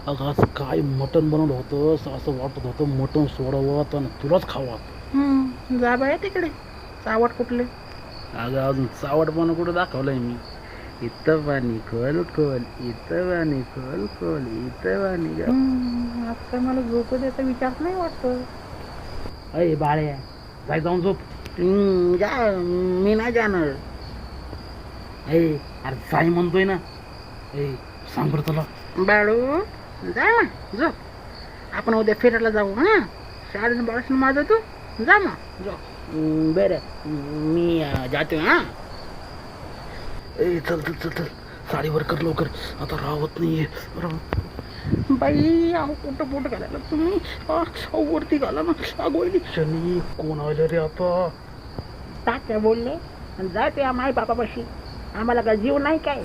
अगं आज काय मटण बनवलं होतं, असं वाटत होतं मटण सोडावं आणि तुलाच खावं. जा बाया तिकडे चावट कुठले. अगं अजून चावटपणा कुठं दाखवलंय मी. इथं पाणी खोल खोल, इथं पाणी खोल खोल, इथं पाणी आज काय मला झोप द्यायचा विचार नाही वाटत. अय बाळ्या, जाय जाऊन झोप. जा मी नाही जाणार. अरे जाय म्हणतोय ना. सांग बरं तुला. बाळू जा मग झोप. आपण उद्या फिरायला जाऊ हा. शाळेनं बाळासून माझं तू जा मग झोप. बरं मी जातो हा. चल चल चल चल, साडीवर कर लवकर, आता राहत नाहीये. बाई अहो कुठं पोट घालायला तुम्ही वरती घाला ना. अगोली शनी कोण आलं रे आता. तात्या बोलले आणि जा त्या माय बापापाशी. आम्हाला काय जीव नाही काय.